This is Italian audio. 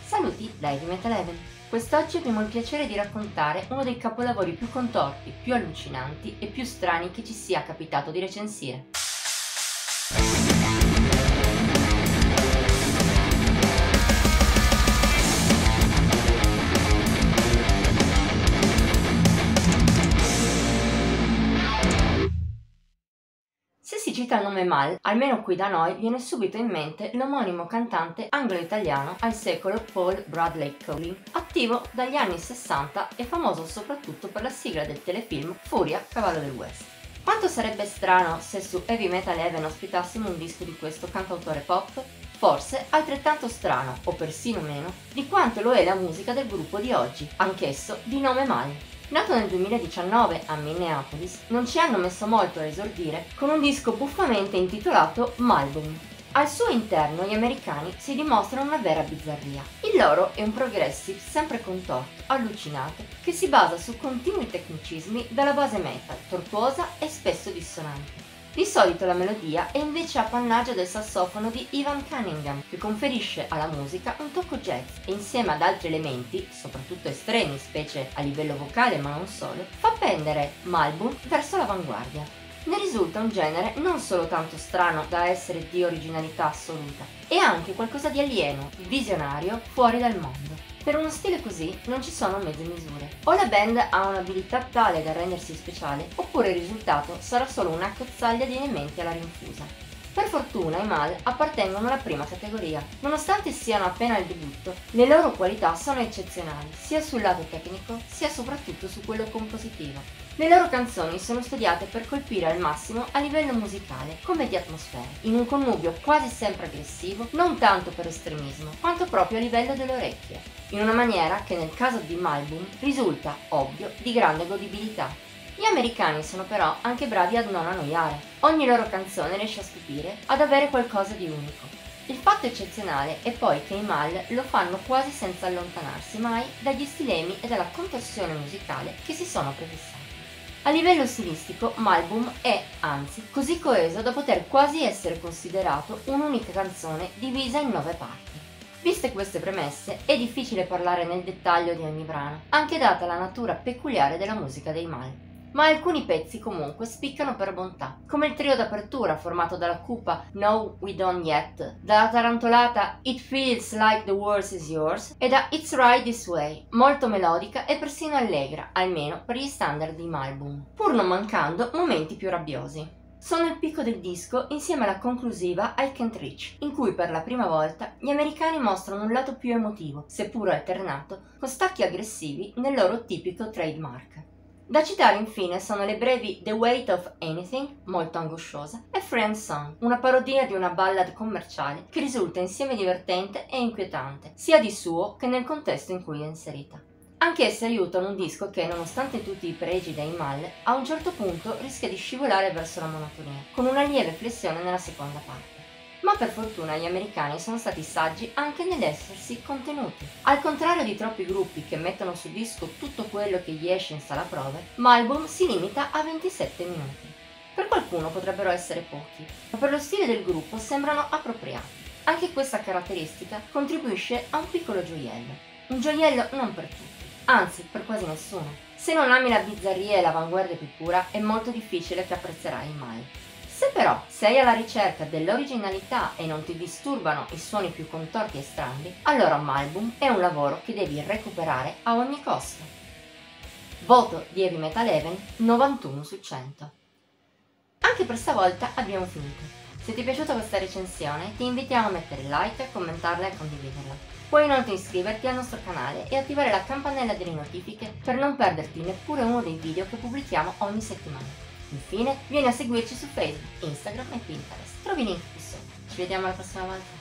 Saluti da Heavy Metal Heaven. Quest'oggi abbiamo il piacere di raccontare uno dei capolavori più contorti, più allucinanti e più strani che ci sia capitato di recensire. Se si cita il nome Mal, almeno qui da noi viene subito in mente l'omonimo cantante anglo-italiano al secolo Paul Bradley Cowley, attivo dagli anni 60 e famoso soprattutto per la sigla del telefilm Furia, Cavallo del West. Quanto sarebbe strano se su Heavy Metal Heaven ospitassimo un disco di questo cantautore pop? Forse altrettanto strano, o persino meno, di quanto lo è la musica del gruppo di oggi, anch'esso di nome Mal. Nato nel 2019 a Minneapolis, non ci hanno messo molto a esordire con un disco buffamente intitolato Malbum. Al suo interno gli americani si dimostrano una vera bizzarria. Il loro è un progressive sempre contorto, allucinato, che si basa su continui tecnicismi dalla base metal, tortuosa e spesso dissonante. Di solito la melodia è invece appannaggio del sassofono di Ivan Cunningham, che conferisce alla musica un tocco jazz e insieme ad altri elementi, soprattutto estremi, specie a livello vocale ma non solo, fa pendere Malbum verso l'avanguardia. Ne risulta un genere non solo tanto strano da essere di originalità assoluta, è anche qualcosa di alieno, visionario, fuori dal mondo. Per uno stile così non ci sono mezze misure. O la band ha un'abilità tale da rendersi speciale, oppure il risultato sarà solo una cozzaglia di elementi alla rinfusa. Per fortuna i Mal appartengono alla prima categoria. Nonostante siano appena al debutto, le loro qualità sono eccezionali, sia sul lato tecnico, sia soprattutto su quello compositivo. Le loro canzoni sono studiate per colpire al massimo a livello musicale, come di atmosfera, in un connubio quasi sempre aggressivo, non tanto per estremismo, quanto proprio a livello delle orecchie, in una maniera che nel caso di Malbum risulta, ovvio, di grande godibilità. Gli americani sono però anche bravi ad non annoiare. Ogni loro canzone riesce a stupire, ad avere qualcosa di unico. Il fatto eccezionale è poi che i Mal lo fanno quasi senza allontanarsi mai dagli stilemi e dalla contorsione musicale che si sono prefissati. A livello stilistico, Malbum è, anzi, così coeso da poter quasi essere considerato un'unica canzone divisa in 9 parti. Viste queste premesse, è difficile parlare nel dettaglio di ogni brano, anche data la natura peculiare della musica dei Mal. Ma alcuni pezzi comunque spiccano per bontà, come il trio d'apertura formato dalla cupa No We Don't Yet, dalla tarantolata It Feels Like the World Is Yours e da It's Right This Way, molto melodica e persino allegra, almeno per gli standard di Malbum, pur non mancando momenti più rabbiosi. Sono il picco del disco insieme alla conclusiva I Can't Reach, in cui per la prima volta gli americani mostrano un lato più emotivo, seppur alternato, con stacchi aggressivi nel loro tipico trademark. Da citare infine sono le brevi The Weight of Anything, molto angosciosa, e Friend Song, una parodia di una ballad commerciale che risulta insieme divertente e inquietante, sia di suo che nel contesto in cui è inserita. Anch'esse aiutano un disco che, nonostante tutti i pregi dei Mal, a un certo punto rischia di scivolare verso la monotonia, con una lieve flessione nella seconda parte. Ma per fortuna gli americani sono stati saggi anche nell'essersi contenuti. Al contrario di troppi gruppi che mettono su disco tutto quello che gli esce in sala prove, Malbum si limita a 27 minuti. Per qualcuno potrebbero essere pochi, ma per lo stile del gruppo sembrano appropriati. Anche questa caratteristica contribuisce a un piccolo gioiello. Un gioiello non per tutti, anzi per quasi nessuno. Se non ami la bizzarria e l'avanguardia più pura, è molto difficile che apprezzerai il Mal. Se però sei alla ricerca dell'originalità e non ti disturbano i suoni più contorti e strani, allora Malbum è un lavoro che devi recuperare a ogni costo. Voto di Heavy Metal Heaven 91 su 100. Anche per stavolta abbiamo finito. Se ti è piaciuta questa recensione ti invitiamo a mettere like, commentarla e condividerla. Puoi inoltre iscriverti al nostro canale e attivare la campanella delle notifiche per non perderti neppure uno dei video che pubblichiamo ogni settimana. Infine, vieni a seguirci su Facebook, Instagram e Pinterest. Trovi i link qui sotto. Ci vediamo la prossima volta.